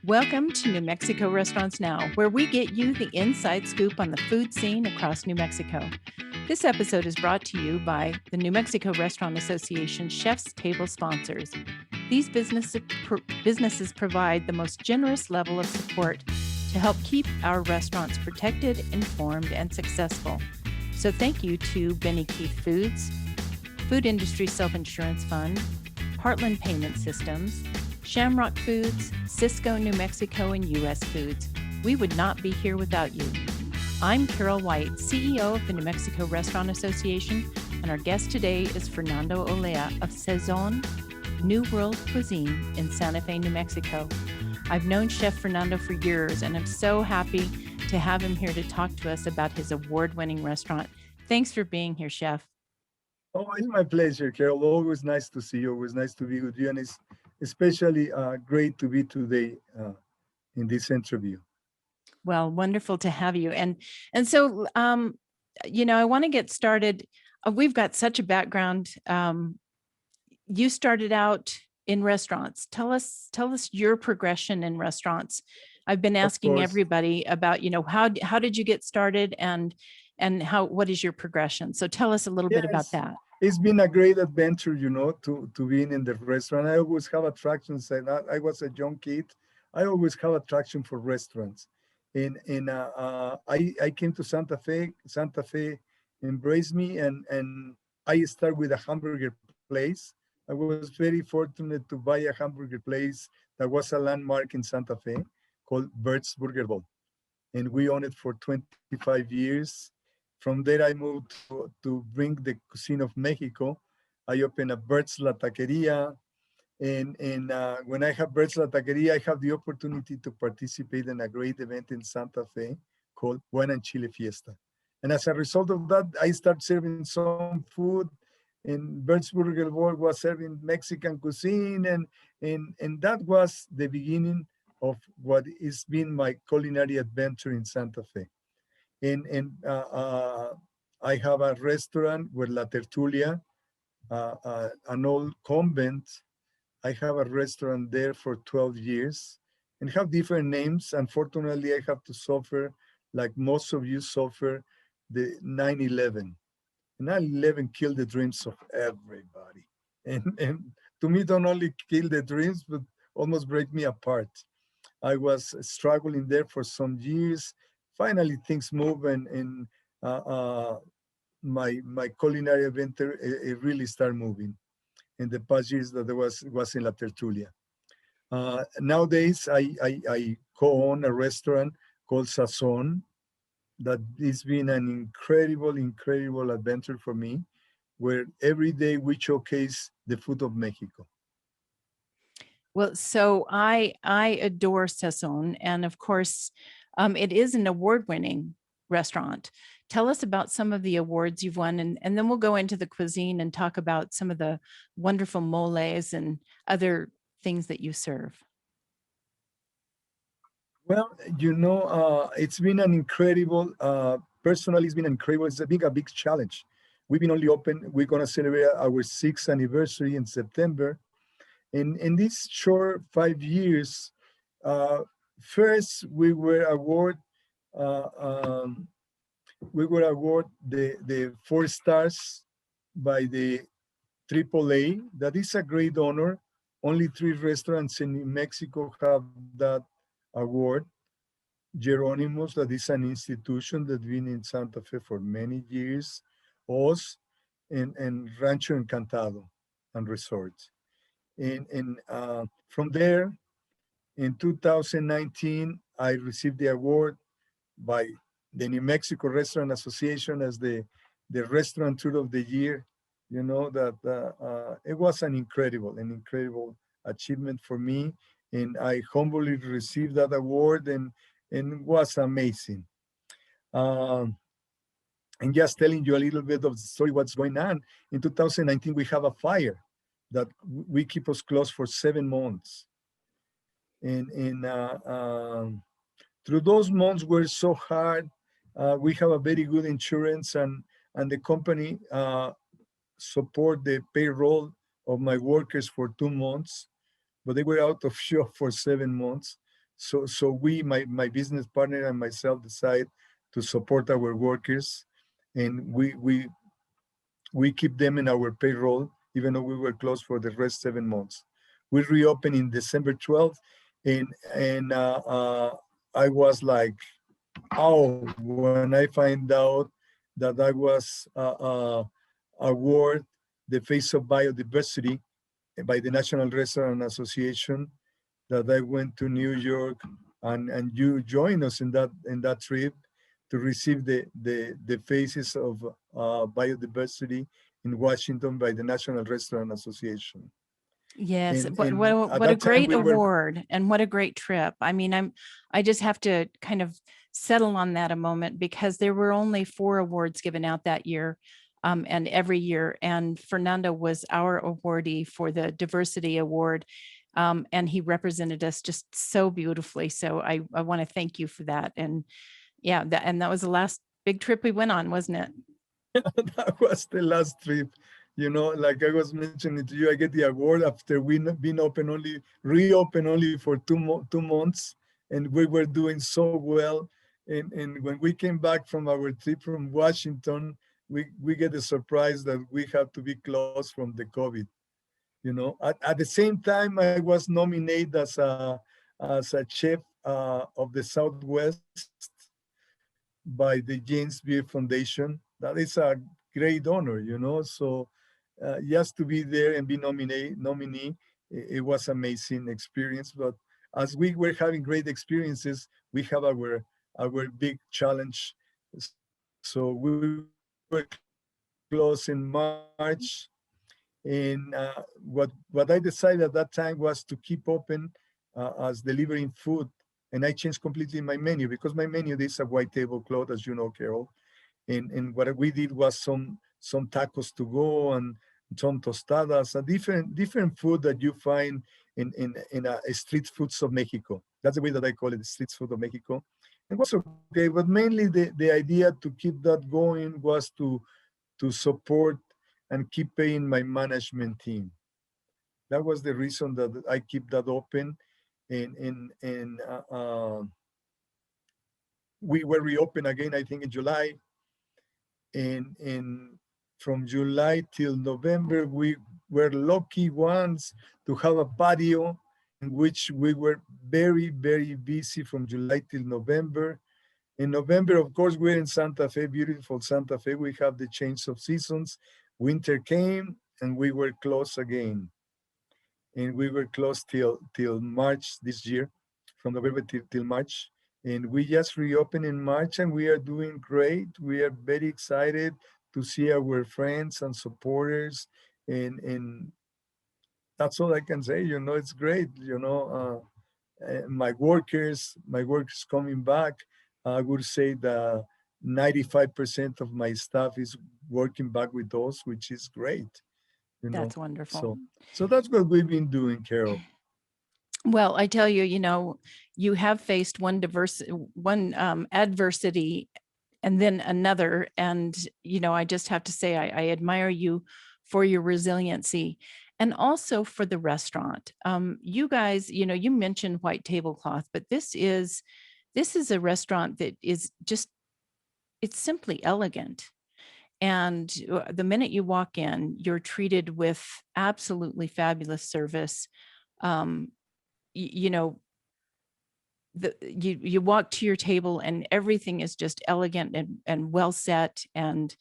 Welcome to New Mexico Restaurants Now, where we get you the inside scoop on the food scene across New Mexico. This episode is brought to you by the New Mexico Restaurant Association Chef's Table sponsors. These businesses provide the most generous level of support to help keep our restaurants protected, informed, and successful. So thank you to Benny Keith Foods, Food Industry Self-Insurance Fund, Heartland Payment Systems, Shamrock Foods, Cisco New Mexico, and U.S. Foods. We would not be here without you. I'm Carol White, CEO of the New Mexico Restaurant Association, and our guest today is Fernando Olea of Sazon, New World Cuisine in Santa Fe, New Mexico. I've known Chef Fernando for years, and I'm so happy to have him here to talk to us about his award-winning restaurant. Thanks for being here, Chef. Oh, it's my pleasure, Carol. Always nice to see you. Always nice to be with you. And it's especially great to be today in this interview. Well, wonderful to have you. And so, I want to get started. We've got such a background. You started out in restaurants. Tell us your progression in restaurants. I've been asking everybody about, how did you get started and what is your progression? So tell us a little bit about that. It's been a great adventure, to being in the restaurant. I always have attractions. And I was a young kid. I always have attraction for restaurants. I came to Santa Fe. Santa Fe embraced me, and I started with a hamburger place. I was very fortunate to buy a hamburger place that was a landmark in Santa Fe called Verde's Burger Bowl. And we owned it for 25 years. From there, I moved to bring the cuisine of Mexico. I opened a Bird's La Taqueria. And when I have Bird's La Taqueria, I have the opportunity to participate in a great event in Santa Fe called Buena Chile Fiesta. And as a result of that, I started serving some food. And Bird's Burger Bowl was serving Mexican cuisine. And that was the beginning of what has been my culinary adventure in Santa Fe. And I have a restaurant with La Tertulia, an old convent. I have a restaurant there for 12 years and have different names. Unfortunately, I have to suffer, like most of you suffer, the 9/11. 9/11 killed the dreams of everybody. And to me, don't only kill the dreams, but almost break me apart. I was struggling there for some years. Finally, things move, and my culinary adventure it really started moving in the past years that there was in La Tertulia. Nowadays, I co-own a restaurant called Sazon. That has been an incredible adventure for me, where every day we showcase the food of Mexico. Well, so I adore Sazon, and of course, it is an award-winning restaurant. Tell us about some of the awards you've won, and then we'll go into the cuisine and talk about some of the wonderful moles and other things that you serve. Well, it's been an incredible, personally, it's been incredible. It's a big challenge. We've been only open, we're going to celebrate our 6th anniversary in September. In this short 5 years, first we were awarded the 4 stars by the AAA. That is a great honor. Only 3 restaurants in New Mexico have that award. Jerónimos, that is an institution that's been in Santa Fe for many years. Oz, and Rancho Encantado and Resorts. And from there, in 2019, I received the award by the New Mexico Restaurant Association as the Restaurateur of the Year. That it was an incredible achievement for me. And I humbly received that award, and it was amazing. And just telling you a little bit of the story, what's going on. In 2019, we have a fire that we keep us closed for 7 months. And through those months were so hard. We have a very good insurance, and the company support the payroll of my workers for 2 months, but they were out of shop for 7 months. So we, my business partner and myself, decide to support our workers, and we keep them in our payroll, even though we were closed for the rest 7 months. We reopened in December 12th, and I was like, oh, when I find out that I was award the Face of Biodiversity by the National Restaurant Association, that I went to New York, and you joined us in that trip to receive the Faces of Biodiversity in Washington by the National Restaurant Association. Yes, And at what a that time great we were award, and what a great trip. I mean, I just have to kind of settle on that a moment, because there were only 4 awards given out that year, and every year. And Fernando was our awardee for the diversity award, and he represented us just so beautifully. So I want to thank you for that. And yeah, that was the last big trip we went on, wasn't it? that was the last trip. Like I was mentioning to you, I get the award after we been reopen only for 2 months, and we were doing so well. And when we came back from our trip from Washington, we get a surprise that we have to be closed from the COVID. At the same time, I was nominated as a chef of the Southwest by the James Beard Foundation. That is a great honor. So just to be there and be nominee, it was amazing experience. But as we were having great experiences, we have our big challenge. So we were close in March, and what I decided at that time was to keep open as delivering food. And I changed completely my menu, because my menu is a white tablecloth, as you know, Carol. And what we did was some tacos to go, and some tostadas, a different food that you find in street foods of Mexico. That's the way that I call it, the street food of Mexico. And was okay, but mainly the idea to keep that going was to support and keep paying my management team. That was the reason that I keep that open. And we were reopened again, I think, in July. And from July till November, we were lucky ones to have a patio in which we were very, very busy from July till November. In November, of course, we're in Santa Fe, beautiful Santa Fe. We have the change of seasons. Winter came and we were closed again. And we were closed till March this year, from November till March. And we just reopened in March, and we are doing great. We are very excited to see our friends and supporters. And that's all I can say. It's great. My workers coming back. I would say that 95% of my staff is working back with us, which is great. That's wonderful. So that's what we've been doing, Carol. Well, I tell you, you have faced one adversity and then another. And, I just have to say, I admire you for your resiliency, and also for the restaurant. You guys, you mentioned white tablecloth, but this is a restaurant that is just, it's simply elegant. And the minute you walk in, you're treated with absolutely fabulous service. You know, you walk to your table and everything is just elegant and well set, and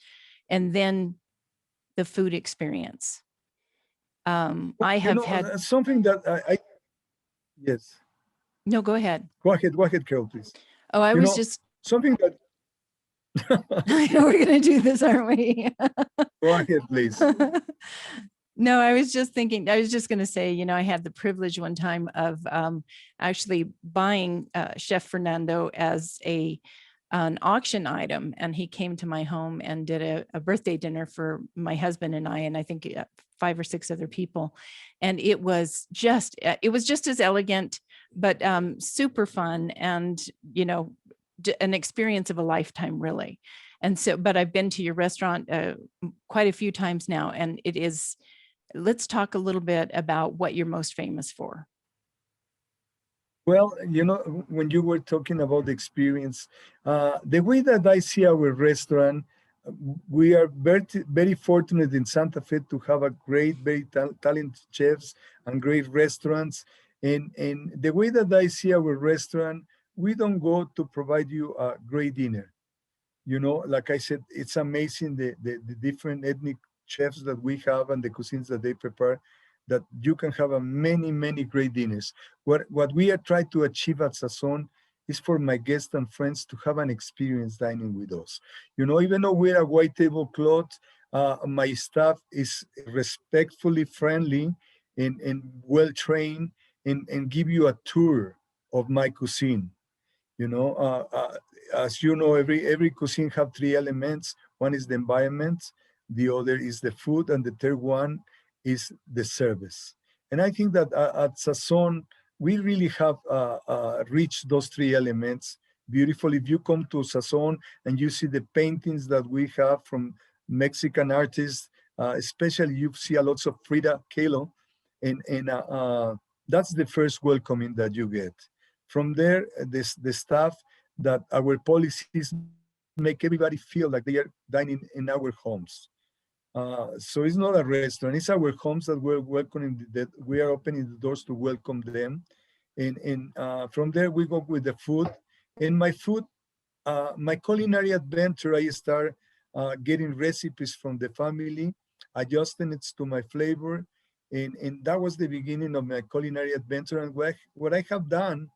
then the food experience. I have had something that I yes. No, go ahead. Go ahead, Carol, please. Oh, I was just something that I know we're gonna do this, aren't we? Go ahead, please. No, I was just going to say, I had the privilege one time of actually buying Chef Fernando as an auction item. And he came to my home and did a birthday dinner for my husband and I think 5 or 6 other people. And it was just as elegant, but super fun, and, an experience of a lifetime, really. And so, but I've been to your restaurant quite a few times now, and let's talk a little bit about what you're most famous for. Well, when you were talking about the experience, the way that I see our restaurant, we are very, very fortunate in Santa Fe to have a great, very talented chefs and great restaurants. And the way that I see our restaurant, we don't go to provide you a great dinner. Like I said, it's amazing the different ethnic chefs that we have and the cuisines that they prepare, that you can have a many, many great dinners. What we are trying to achieve at Sazon is for my guests and friends to have an experience dining with us. Even though we're a white tablecloth, my staff is respectfully friendly and well trained, and give you a tour of my cuisine. you know uh, uh, as you know, every cuisine have three elements. One is the environment, the other is the food, and the third one is the service. And I think that at Sazon we really have reached those three elements beautifully. If you come to Sazon and you see the paintings that we have from Mexican artists, especially you see a lots of Frida Kahlo, and that's the first welcoming that you get. From there, the staff, that our policies make everybody feel like they are dining in our homes. So it's not a restaurant; it's our homes that we're welcoming. That we are opening the doors to welcome them, and from there we go with the food. And my food, my culinary adventure, I start getting recipes from the family, adjusting it to my flavor, and that was the beginning of my culinary adventure. And what I have done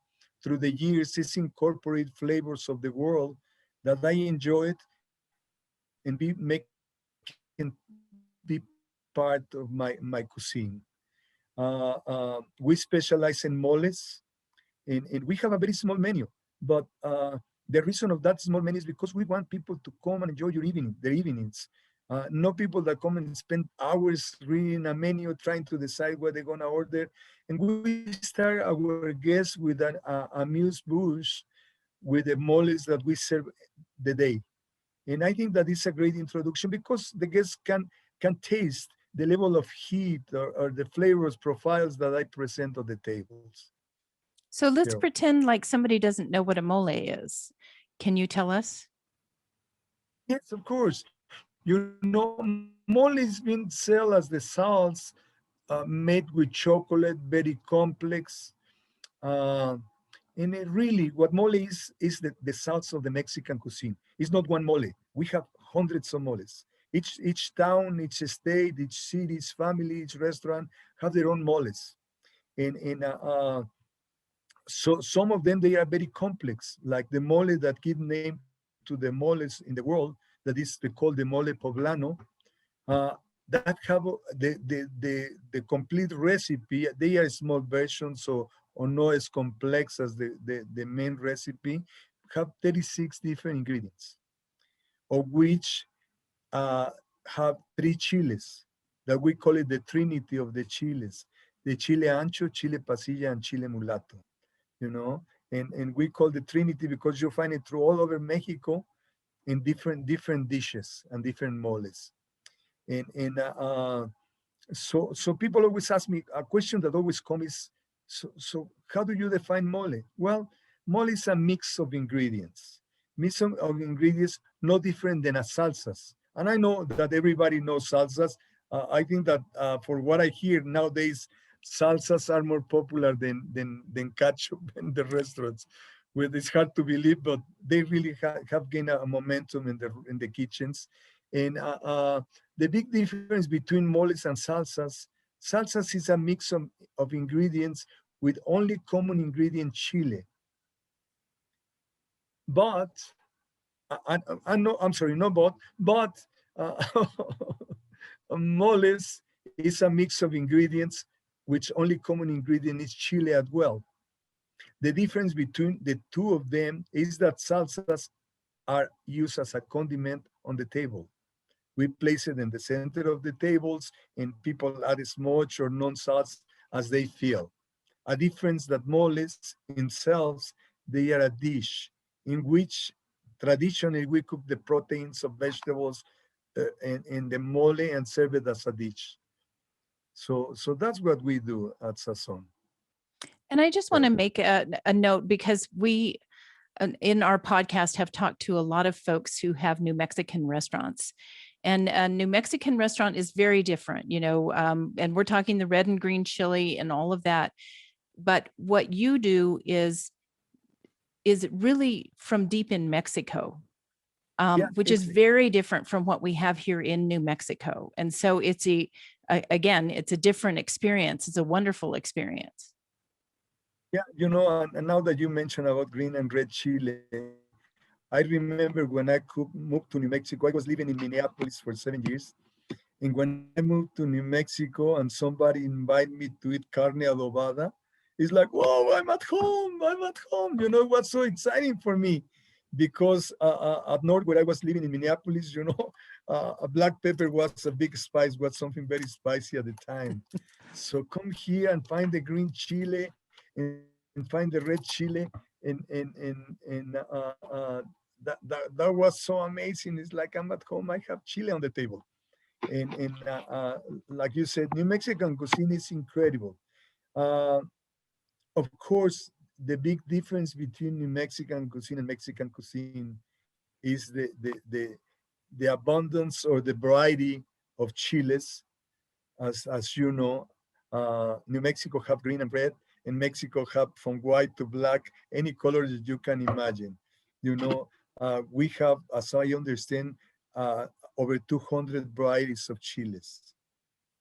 through the years is incorporate flavors of the world that I enjoyed and be making be part of my cuisine. We specialize in moles, and we have a very small menu. But the reason of that small menu is because we want people to come and enjoy their evenings. No people that come and spend hours reading a menu trying to decide what they're gonna order. And we start our guests with an amuse bouche with the moles that we serve the day. And I think that is a great introduction because the guests can taste the level of heat, or the flavors profiles that I present on the tables. So let's Here. pretend like somebody doesn't know what a mole is. Can you tell us? Yes, of course. Mole is being sold as the salts made with chocolate, very complex. Uh, and it really, what mole is the salts of the Mexican cuisine. It's not one mole. We have hundreds of moles. Each town, each state, each city, each family, each restaurant have their own moles. And so some of them, they are very complex, like the mole that give name to the moles in the world, that is called the mole poblano. That have the complete recipe. They are small versions, or not as complex as the main recipe. Have 36 different ingredients, of which uh, have three chiles that we call it the trinity of the chiles: the chile ancho, chile pasilla, and chile mulato. You know, and we call the trinity because you find it through all over Mexico in different dishes and different moles. And so people always ask me a question that always comes is, so how do you define mole? Well, mole is a mix of ingredients. Mix of ingredients, no different than a salsas. And I know that everybody knows salsas. I think that for what I hear nowadays, salsas are more popular than ketchup in the restaurants. Well, it's hard to believe, but they really have gained a momentum in the kitchens. And the big difference between moles and salsas is a mix of ingredients with only common ingredient chile. But I know, I'm sorry, no but uh, moles is a mix of ingredients which only common ingredient is chile as well. The difference between the two of them is that salsas are used as a condiment on the table. We place it in the center of the tables, and people add as much or non sauce as they feel. A difference that moles themselves, they are a dish in which traditionally we cook the proteins of vegetables in the mole and serve it as a dish. So that's what we do at Sazon. And I just want Yeah. to make a note, because we in our podcast have talked to a lot of folks who have New Mexican restaurants. And a New Mexican restaurant is very different, and we're talking the red and green chili and all of that. But what you do is really from deep in Mexico, Yeah, which is very different from what we have here in New Mexico. And so again, it's a different experience. It's a wonderful experience. yeah, and now that you mentioned about green and red chile, I remember when I moved to New Mexico, I was living in Minneapolis for 7 years. And when I moved to New Mexico and somebody invited me to eat carne adobada, it's like, whoa, I'm at home, I'm at home. It was so exciting for me because up north where I was living in Minneapolis, a black pepper was a big spice, was something very spicy at the time. So come here and find the green chile and find the red chile and that was so amazing. It's like I'm at home, I have chile on the table. And like you said, New Mexican cuisine is incredible. Uh, of course, the big difference between New Mexican cuisine and Mexican cuisine is the abundance or the variety of chiles. As you know, New Mexico have green and red, and Mexico have from white to black, any color that you can imagine. We have, as I understand, uh, over 200 varieties of chiles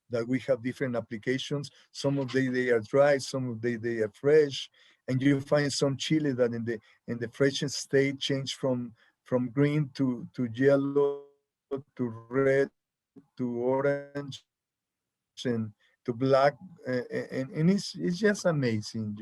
that we have different applications. Some of they are dry, some of they are fresh, and you find some chili that in the freshest state change from green to yellow to red to orange and to black, and it's just amazing.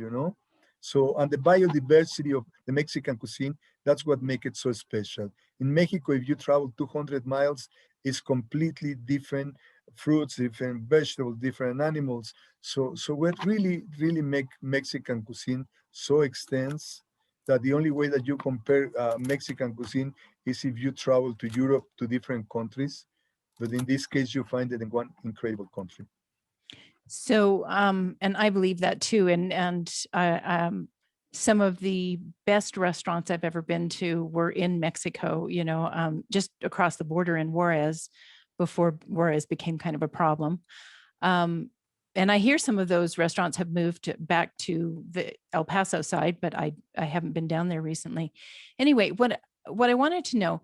So, and the biodiversity of the Mexican cuisine, that's what makes it so special. In Mexico, if you travel 200 miles, it's completely different fruits, different vegetables, different animals. So what really make Mexican cuisine so extensive that the only way that you compare Mexican cuisine is if you travel to Europe, to different countries. But in this case, you find it in one incredible country. So, and I believe that too. And some of the best restaurants I've ever been to were in Mexico, just across the border in Juarez, before Juarez became kind of a problem. And I hear some of those restaurants have moved back to the El Paso side, but I haven't been down there recently. Anyway, what I wanted to know,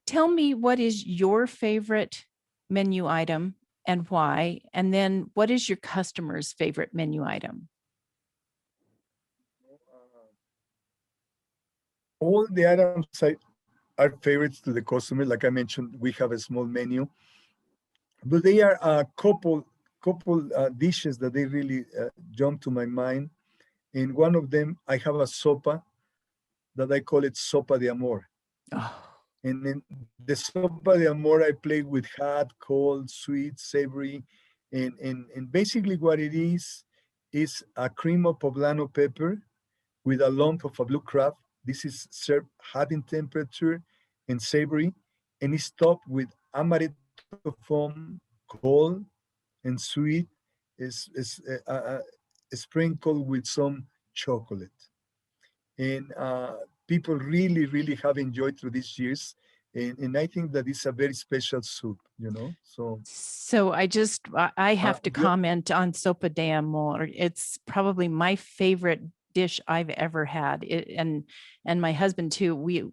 tell me, what is your favorite menu item and why? And then what is your customer's favorite menu item? All the items are favorites to the customer. Like I mentioned, we have a small menu, but they are a couple dishes that they really jump to my mind. In one of them, I have a sopa that I call it sopa de amor. Oh, And in the sopa de amor, I play with hot, cold, sweet, savory, and basically what it is a cream of poblano pepper with a lump of a blue crab. This is served hot in temperature and savory, and it's topped with amaretto foam, cold and sweet, is sprinkled with some chocolate. And people really have enjoyed through these years. And I think that it's a very special soup. so I have to You, comment on sopa de amor. It's probably my favorite dish I've ever had. And my husband too.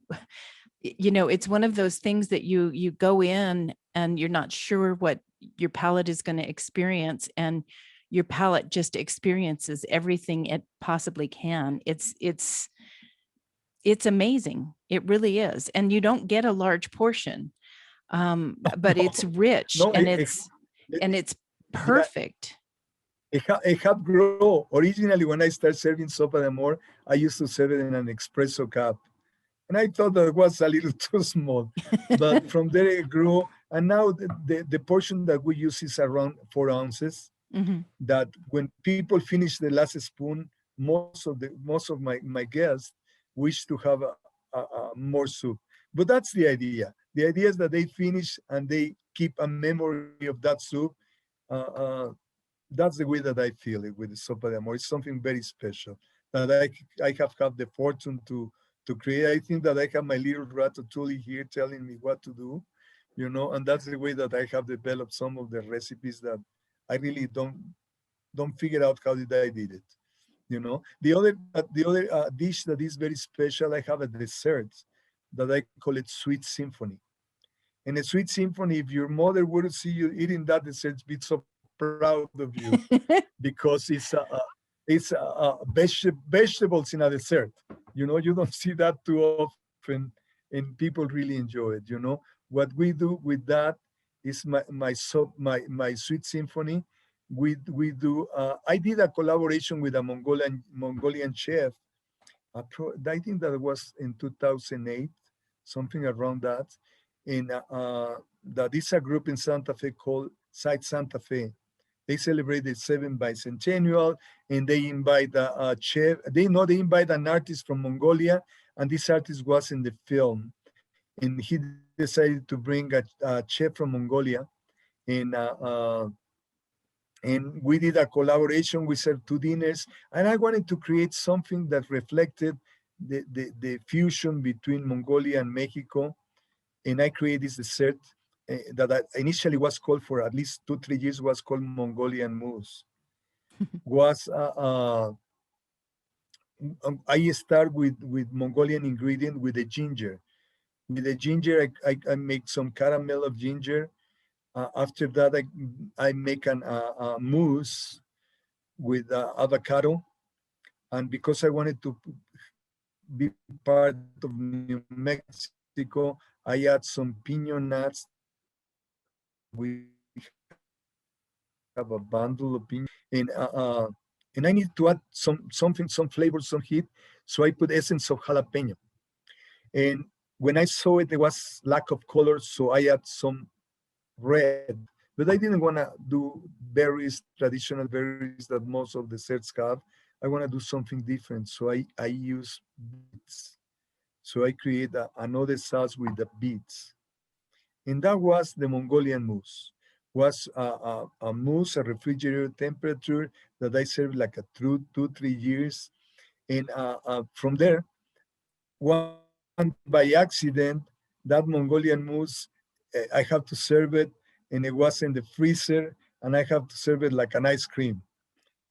It's one of those things that you go in and you're not sure what your palate is going to experience, and your palate just experiences everything it possibly can. It's amazing. It really is. And you don't get a large portion. But it's rich, no, and it, it's yeah, perfect. it have grown. Originally, when I started serving sopa de amor, I used to serve it in an espresso cup. And I thought that was a little too small. But from there it grew. And now the portion that we use is around 4 ounces. Mhm. That when people finish the last spoon, most of my guests wish to have more soup. But that's the idea. The idea is that they finish and they keep a memory of that soup. Uh, uh, that's the way that I feel it with the sopa de amor. It's something very special that I have had the fortune to create. I think that I have my little ratatouille here telling me what to do, and that's the way that I have developed some of the recipes that I really don't figure out how did I did it. The other dish that is very special, I have a dessert that I call it sweet symphony. And a sweet symphony, if your mother would see you eating that dessert, be so proud of you because vegetables in a dessert. You don't see that too often, and people really enjoy it. What we do with that is my sweet symphony. We do. I did a collaboration with a Mongolian chef. I think that was in 2008, something around that. In that is a group in Santa Fe called Site Santa Fe. They celebrate the 7th bicentennial, and they invite a chef. They invite an artist from Mongolia, and this artist was in the film, and he decided to bring a chef from Mongolia, and we did a collaboration. We served 2 dinners, and I wanted to create something that reflected the fusion between Mongolia and Mexico, and I created this dessert that initially was called for at least 2-3 years was called Mongolian mousse. Was I start with Mongolian ingredient with the ginger. With the ginger, I make some caramel of ginger. After that, I make a mousse with avocado, and because I wanted to be part of New Mexico, I add some piñon nuts that we have a bundle of piñon nuts, and and I need to add some flavor, some heat, so I put essence of jalapeno. And when I saw it, there was lack of color, so I add some red. But I didn't want to do berries, traditional berries that most of the desserts have. I want to do something different, so I use beets. So I create another sauce with the beets, and that was the Mongolian mousse. Was a mousse, a refrigerator temperature that I served like a 2-3 years, and from there, one day by accident, that Mongolian mousse, I have to serve it, and it was in the freezer, and I have to serve it like an ice cream.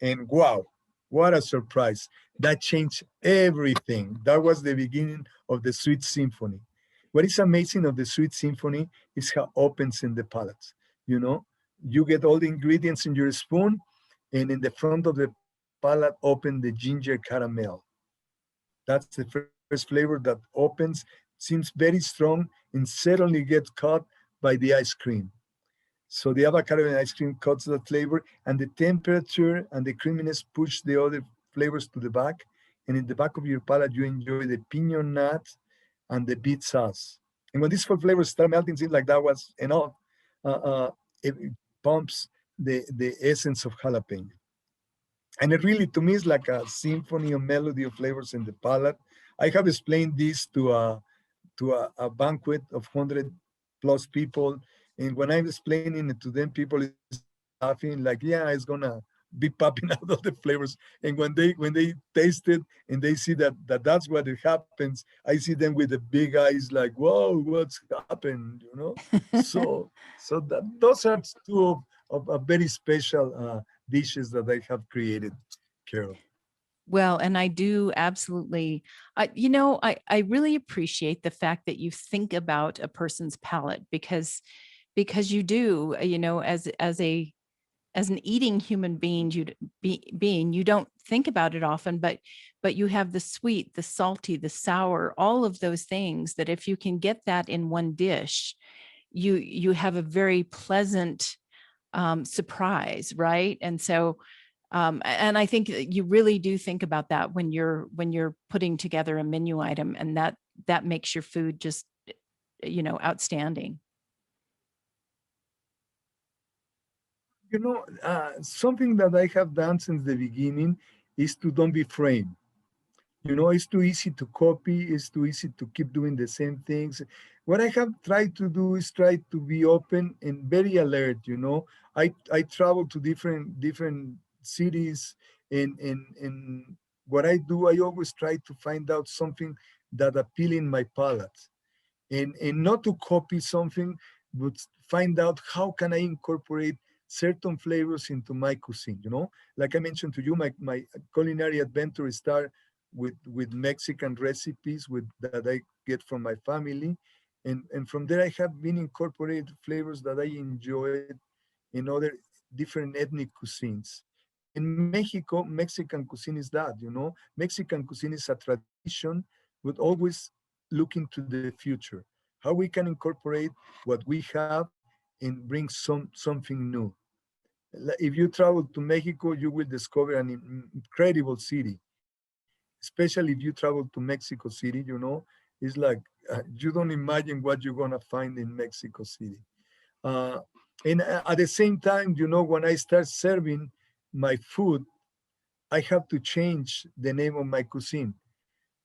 And wow, what a surprise. That changed everything. That was the beginning of the Sweet Symphony. What is amazing of the Sweet Symphony is how it opens in the palate. You know, you get all the ingredients in your spoon, and in the front of the palate, open the ginger caramel. That's the first flavor that opens, seems very strong, and suddenly gets caught by the ice cream. So the avocado and ice cream cuts that flavor, and the temperature and the creaminess push the other flavors to the back. And in the back of your palate, you enjoy the piñon nut and the beet sauce. And when these 4 flavors start melting, seems like that was enough. It pumps the essence of jalapeno. And it really, to me, is like a symphony, a melody of flavors in the palate. I have explained this to a banquet of 100+ people. And when I'm explaining it to them, people is laughing like, yeah, it's gonna be popping out of the flavors. And when they taste it and they see that's what it happens, I see them with the big eyes like, whoa, what's happened? So those are two of very special dishes that I have created, Carol. Well, and I do absolutely, I really appreciate the fact that you think about a person's palate because you do, as an eating human being, you don't think about it often, but you have the sweet, the salty, the sour, all of those things that if you can get that in one dish, you have a very pleasant surprise, right? And so and I think you really do think about that when you're putting together a menu item, and that makes your food just outstanding. Something that I have done since the beginning is to don't be framed. It's too easy to copy. It's too easy to keep doing the same things. what I have tried to do is try to be open and very alert. I travel to different cities, and what I do, I always try to find out something that appeal in my palate, and not to copy something, but find out how can I incorporate certain flavors into my cuisine. Like I mentioned to you, my culinary adventure start with Mexican recipes that I get from my family, and from there I have been incorporated flavors that I enjoyed in other different ethnic cuisines. In Mexico, Mexican cuisine is that. Mexican cuisine is a tradition, but always looking to the future, how we can incorporate what we have and bring something new. If you travel to Mexico, you will discover an incredible city, especially if you travel to Mexico City. It's like you don't imagine what you're gonna find in Mexico City. Uh, and at the same time, when I start serving my food, I have to change the name of my cuisine.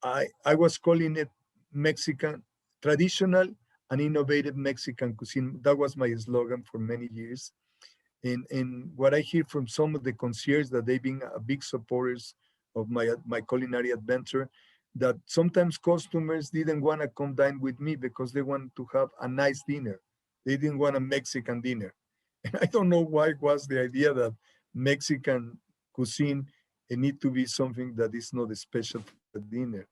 I was calling it Mexican, traditional and innovative Mexican cuisine. That was my slogan for many years. And what I hear from some of the concierges, that they've been big supporters of my culinary adventure, that sometimes customers didn't want to come dine with me because they wanted to have a nice dinner. They didn't want a Mexican dinner. And I don't know why was the idea that Mexican cuisine, it need to be something that is not special for a dinner.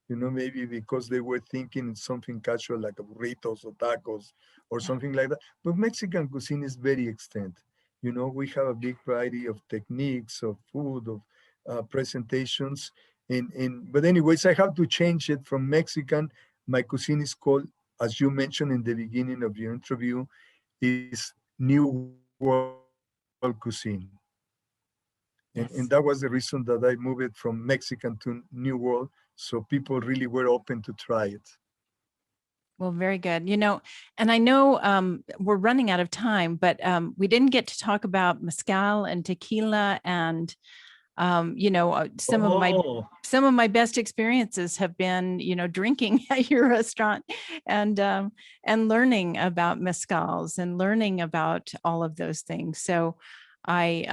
Maybe because they were thinking something casual like burritos or tacos or Yeah. something like that. But Mexican cuisine is very extent. We have a big variety of techniques, of food, of presentations. But anyways, I have to change it from Mexican. My cuisine is called, as you mentioned in the beginning of your interview, is New World Cuisine. And that was the Yes. reason that I moved it from Mexican to New World, so people really were open to try it. Well, very good. And I know we're running out of time, but we didn't get to talk about mezcal and tequila, and Oh, some of my best experiences have been, drinking at your restaurant, and learning about mezcals and learning about all of those things. So I,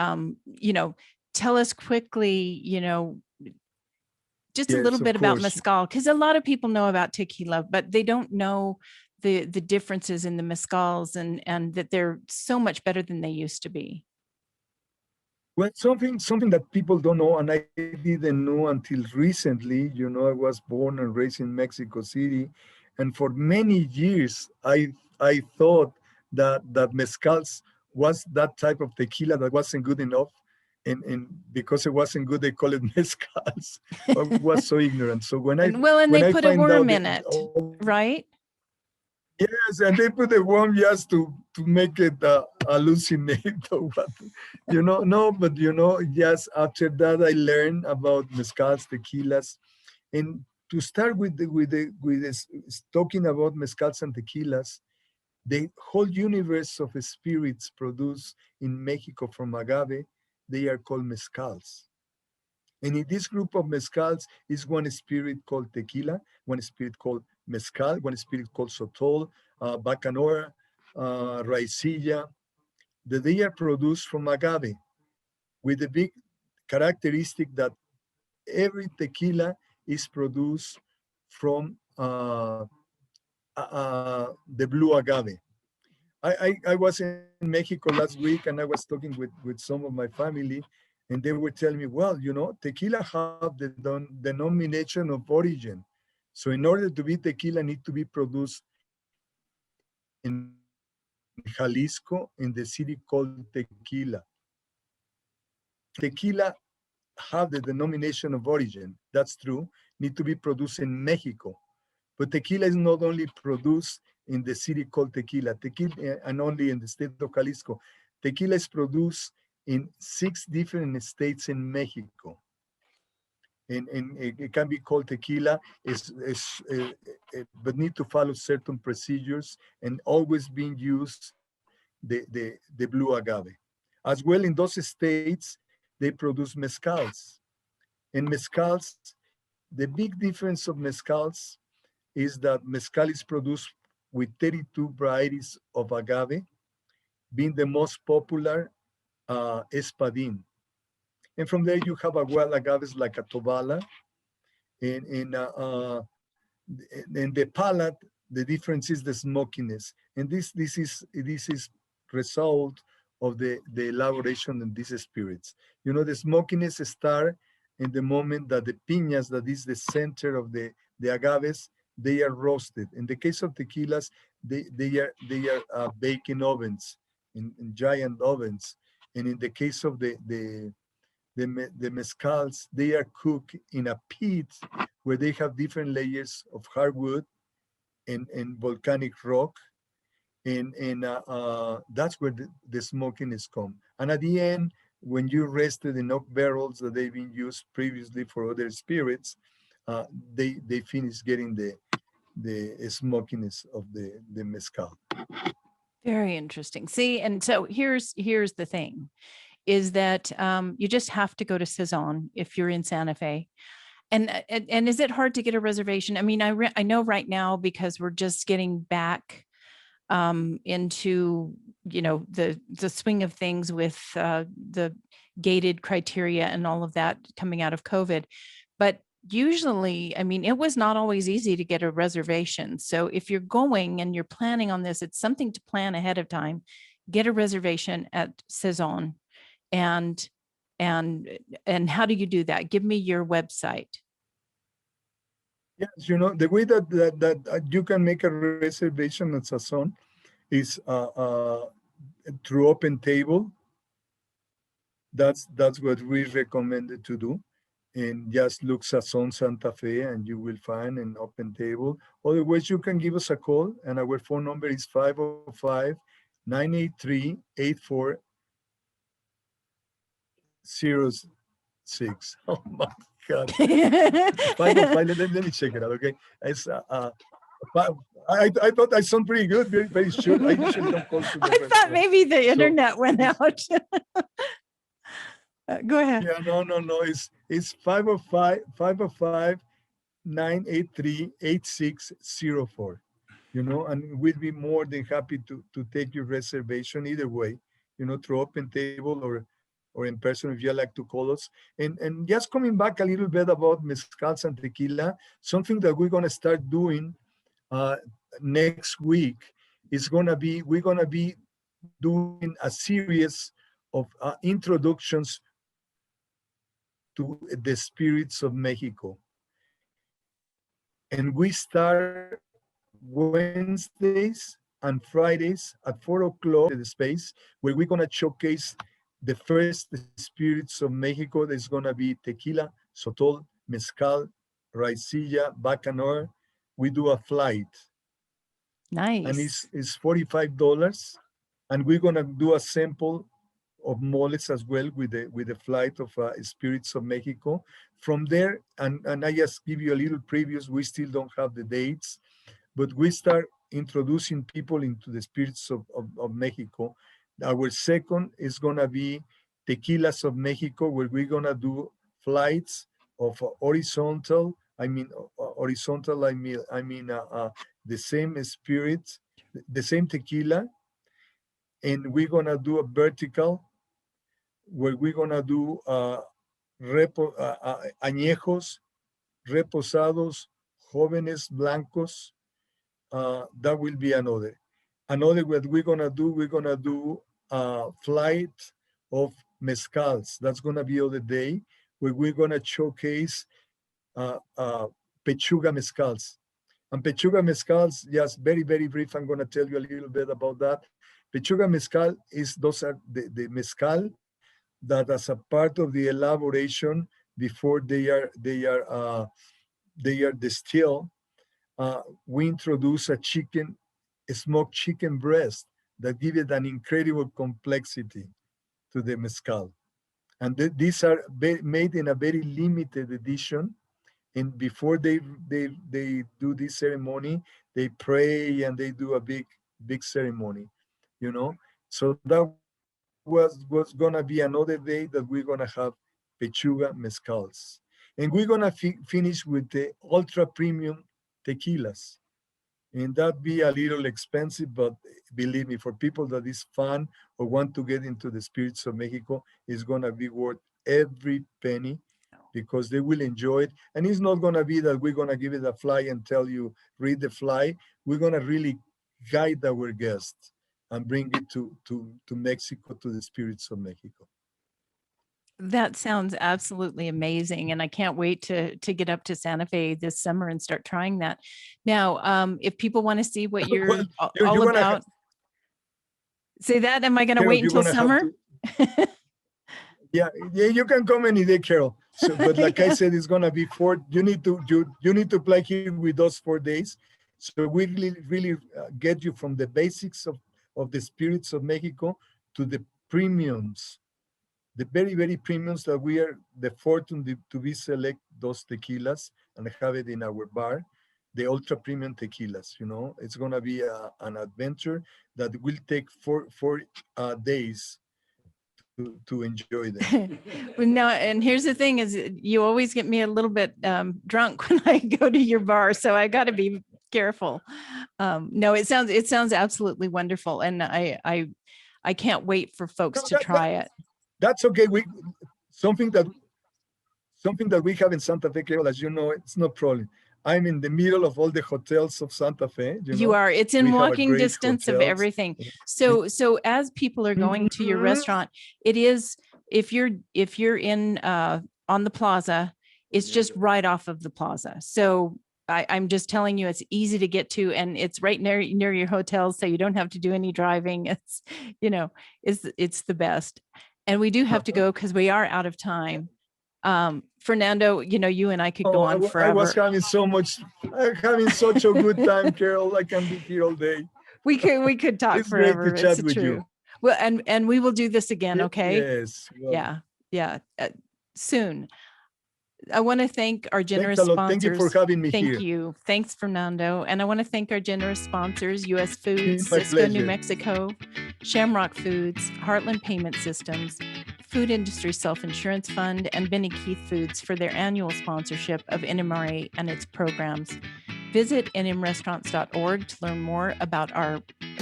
tell us quickly, just a little yes, bit of about course. mezcal, because a lot of people know about tequila, but they don't know the differences in the mezcals, and that they're so much better than they used to be. Well, something that people don't know, and I didn't know until recently. I was born and raised in Mexico City, and for many years I thought that mezcals was that type of tequila that wasn't good enough, and because it wasn't good, they call it mezcals. I was so ignorant. So when I And when they I put a find out worm that in it, all. right? Yes, and they put the worm just to make it hallucinate or what, No, but just after that I learned about mezcals, tequilas, and to start with talking about mezcals and tequilas, the whole universe of spirits produced in Mexico from agave, they are called mezcals. And in this group of mezcals is one spirit called tequila, one spirit called mezcal, one spirit called sotol, bacanora, raicilla, that they are produced from agave with the big characteristic that every tequila is produced from the blue agave. I was in Mexico last week, and I was talking with some of my family, and they were telling me, well, tequila have the denomination of origin. So in order to be tequila, need to be produced in Jalisco, in the city called Tequila. Tequila have the denomination of origin. That's true. Need to be produced in Mexico. But tequila is not only produced in the city called Tequila, and only in the state of Jalisco. Tequila is produced in 6 different states in Mexico. And it can be called tequila, but need to follow certain procedures and always being used the blue agave. As well, in those states, they produce mezcals. And mezcals, the big difference of mezcals is that mezcal is produced with 32 varieties of agave, being the most popular espadin. And from there you have wild agaves like a tobala, and the palate, the difference is the smokiness. And this is result of the elaboration in these spirits. You know, the smokiness start in the moment that the piñas, that is the center of the agaves, they are roasted. In the case of tequilas, they are baking ovens, in giant ovens. And in the case of the mezcals, they are cooked in a pit where they have different layers of hardwood and volcanic rock. And that's where the smokiness come. And at the end, when you rested in oak barrels that they've been used previously for other spirits, they finish getting the smokiness of the mezcal. Very interesting. See, and so here's the thing, is that you just have to go to Sazon if you're in Santa Fe. And is it hard to get a reservation? I mean, I know right now, because we're just getting back into, you know, the swing of things with the gated criteria and all of that coming out of COVID. But usually, I mean, it was not always easy to get a reservation. So if you're going and you're planning on this, it's something to plan ahead of time. Get a reservation at Sazon. And how do you do that? Give me your website. Yes, you know, the way that you can make a reservation at Sazon is through Open Table. That's what we recommended to do. And just look Sazon Santa Fe and you will find an Open Table. Otherwise, you can give us a call, and our phone number is 505-983-8406. Oh my God. 505, let me check it out, okay? It's, I thought I sound pretty good, very sure. I usually don't call to the I thought restaurant. maybe the So internet went out. Go ahead. yeah, no. It's 505-983-8604. You know, and we'd be more than happy to take your reservation either way, you know, through Open Table or in person if you like to call us. And just coming back a little bit about mezcals and tequila, something that we're gonna start doing next week is we're gonna be doing a series of introductions to the spirits of Mexico. And we start Wednesdays and Fridays at 4:00 the space, where we're gonna showcase the first spirits of Mexico. There's gonna be tequila, sotol, mezcal, raicilla, bacanora. We do a flight. And Nice. it's $45. And we're gonna do a sample of moles as well with the flight of Spirits of Mexico. From there, and I just give you a little previews, we still don't have the dates, but we start introducing people into the Spirits of Mexico. Our second is gonna be Tequilas of Mexico, where we're gonna do flights of horizontal, the same spirit, the same tequila, and we're gonna do a vertical where we're gonna do añejos, reposados, jóvenes, blancos. That will be another. Another what we're gonna do a flight of mezcals. That's gonna be other day where we're gonna showcase pechuga mezcals. And pechuga mezcals, just very, very brief, I'm gonna tell you a little bit about that. Pechuga mezcal those are the mezcal that as a part of the elaboration before they are distilled, we introduce a smoked chicken breast that give it an incredible complexity to the mezcal. And these are made in a very limited edition. And before they do this ceremony, they pray and they do a big ceremony, you know. So that was gonna be another day that we're gonna have pechuga mezcals, and we're gonna finish with the ultra premium tequilas. And that be a little expensive, but believe me, for people that is fun or want to get into the spirits of Mexico, it's gonna be worth every penny because they will enjoy it. And it's not gonna be that we're gonna give it a fly and tell you, read the fly. We're gonna really guide our guests and bring it to Mexico, to the spirits of Mexico. That sounds absolutely amazing, and I can't wait to get up to Santa Fe this summer and start trying that. Now, if people want to see what you're Well, all you're gonna about, say that. Am I going to Carol, wait you're until gonna have summer? to. Yeah, you can come any day, Carol. So, but like I said, it's gonna be you need to play here with us 4 days. So we really get you from the basics of the spirits of Mexico to the premiums, the very premiums that we are the fortune to be select those tequilas and have it in our bar, the ultra premium tequilas. It's gonna be an adventure that will take four days to enjoy them. Well, no, and here's the thing: is you always get me a little bit drunk when I go to your bar, so I got to be careful. No, it sounds absolutely wonderful, and I can't wait for folks No, to try it. That's okay. Something that we have in Santa Fe, Carol, as you know, it's no problem. I'm in the middle of all the hotels of Santa Fe. You are. It's in walking distance of hotels. everything. So as people are going to your restaurant, it is, if you're in on the plaza, it's just right off of the plaza. So I'm just telling you, it's easy to get to, and it's right near your hotel, so you don't have to do any driving. It's it's the best. And we do have to go because we are out of time. Fernando, you and I could go on forever. I was having such a good time, Carol. I can be here all day. We could talk It's forever. Great to chat it's with true. you. Well, and we will do this again. Okay. Yes. Well, yeah. Soon. I want to thank our generous thanks a lot. sponsors. Thank you for having me Thank here. you. Thanks, Fernando. And I want to thank our generous sponsors: U.S. Foods, My Cisco, New pleasure. Mexico, Shamrock Foods, Heartland Payment Systems, Food Industry Self-Insurance Fund, and Benny Keith Foods for their annual sponsorship of NMRA and its programs. Visit nmrestaurants.org to learn more about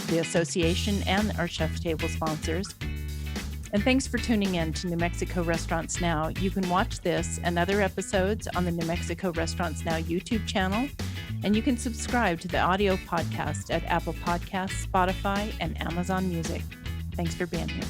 the association and our Chef's Table sponsors. And thanks for tuning in to New Mexico Restaurants Now. You can watch this and other episodes on the New Mexico Restaurants Now YouTube channel, and you can subscribe to the audio podcast at Apple Podcasts, Spotify, and Amazon Music. Thanks for being here.